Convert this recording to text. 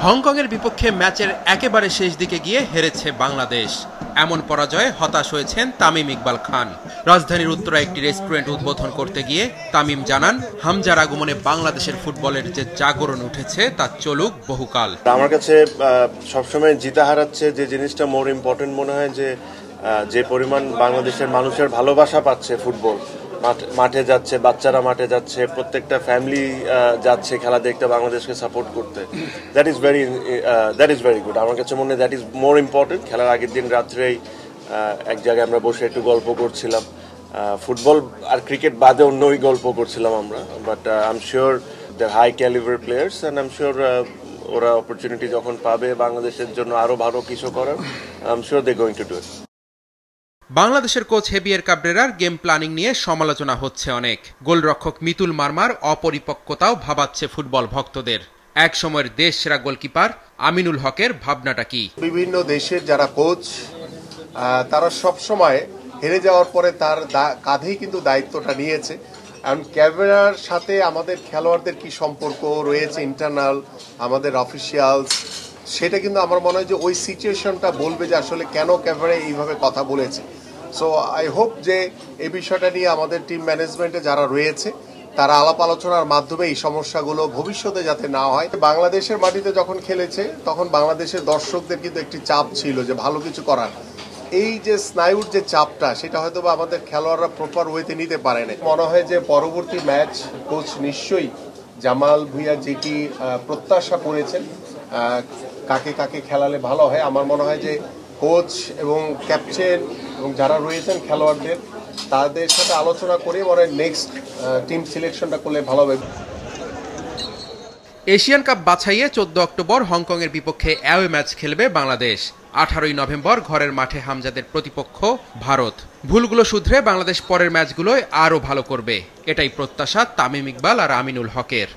হংকংয়ের বিপক্ষে ম্যাচের একেবারে শেষ দিকে গিয়ে হেরেছে বাংলাদেশ। এমন পরাজয়ে হতাশ হয়েছেন তামিম ইকবাল খান। রাজধানীর উত্তরা একটি রেস্টুরেন্ট উদ্বোধন করতে গিয়ে তামিম জানান, হামজার আগমনে বাংলাদেশের ফুটবলের যে জাগরণ উঠেছে তা চলুক বহুকাল। আমার কাছে সবসময় জিতা হারাচ্ছে যে জিনিসটা মোর ইম্পর্টেন্ট মনে হয়, যে পরিমাণ বাংলাদেশের মানুষের ভালোবাসা পাচ্ছে ফুটবল, মাঠে যাচ্ছে, বাচ্চারা মাঠে যাচ্ছে, প্রত্যেকটা ফ্যামিলি যাচ্ছে খেলা দেখতে, বাংলাদেশকে সাপোর্ট করতে। That is very good. আমার কাছে মনে হয় দ্যাট ইজ মোর ইম্পর্টেন্ট। খেলার আগের দিন রাত্রেই এক জায়গায় আমরা বসে একটু গল্প করছিলাম, ফুটবল আর ক্রিকেট বাদে অন্যই গল্প করছিলাম আমরা। But I am sure they high calibre players and I am sure ওরা অপরচুনিটি যখন পাবে বাংলাদেশের জন্য আরো ভালো কিছু করার, I am sure they going to do it. বাংলাদেশের কোচ হেভিয়ের কাবরেরার গেম প্ল্যানিং নিয়ে সমালোচনা হচ্ছে অনেক। গোলরক্ষক মিতুল মারমার অপরিপক্কতাও ভাবাচ্ছে ফুটবল ভক্তদের। এক সময়ের দেশ সেরা গোলকিপার আমিনুল হকের ভাবনাটা কি? বিভিন্ন দেশের যারা কোচ তারা সব সময় হেরে যাওয়ার পরে তার কাঁধেই কিন্তু দায়িত্বটা নিয়েছে। কারণ ক্যাবরেরার সাথে আমাদের খেলোয়াড়দের কি সম্পর্ক রয়েছে ইন্টারনাল, আমাদের অফিসিয়ালস, সেটা কিন্তু আমার মনে হয় যে ওই সিচুয়েশনটা বলবে যে আসলে কেন ক্যাবরেরা এইভাবে কথা বলেছে। সো আই হোপ যে এই বিষয়টা নিয়ে আমাদের টিম ম্যানেজমেন্টে যারা রয়েছে তারা আলাপ আলোচনার মাধ্যমে এই সমস্যাগুলো ভবিষ্যতে যাতে না হয়। বাংলাদেশের মাটিতে যখন খেলেছে তখন বাংলাদেশের দর্শকদের কিন্তু একটি চাপ ছিল যে ভালো কিছু করার। এই যে স্নায়ুর যে চাপটা, সেটা হয়তো বা আমাদের খেলোয়াড়রা প্রপার ওয়েতে নিতে পারে না। মনে হয় যে পরবর্তী ম্যাচ কোচ নিশ্চয়ই জামাল ভুঁইয়া যেটি প্রত্যাশা করেছেন কাকে কাকে খেলালে ভালো হয়, আমার মনে হয় যে কোচ এবং ক্যাপ্টেন এবং যারা রয়েছেন খেলোয়াড়দের তাদের সাথে আলোচনা করে পরে নেক্সট টিম সিলেকশনটা করলে ভালো হবে। এশিয়ান কাপ বাছাইয়ে 14 অক্টোবর হংকংয়ের বিপক্ষে অ্যাওয়ে ম্যাচ খেলবে বাংলাদেশ। 18 নভেম্বর ঘরের মাঠে হামজাদের প্রতিপক্ষ ভারত। ভুলগুলো শুধরে বাংলাদেশ পরের ম্যাচগুলোয় আরও ভালো করবে, এটাই প্রত্যাশা তামিম ইকবাল আর আমিনুল হকের।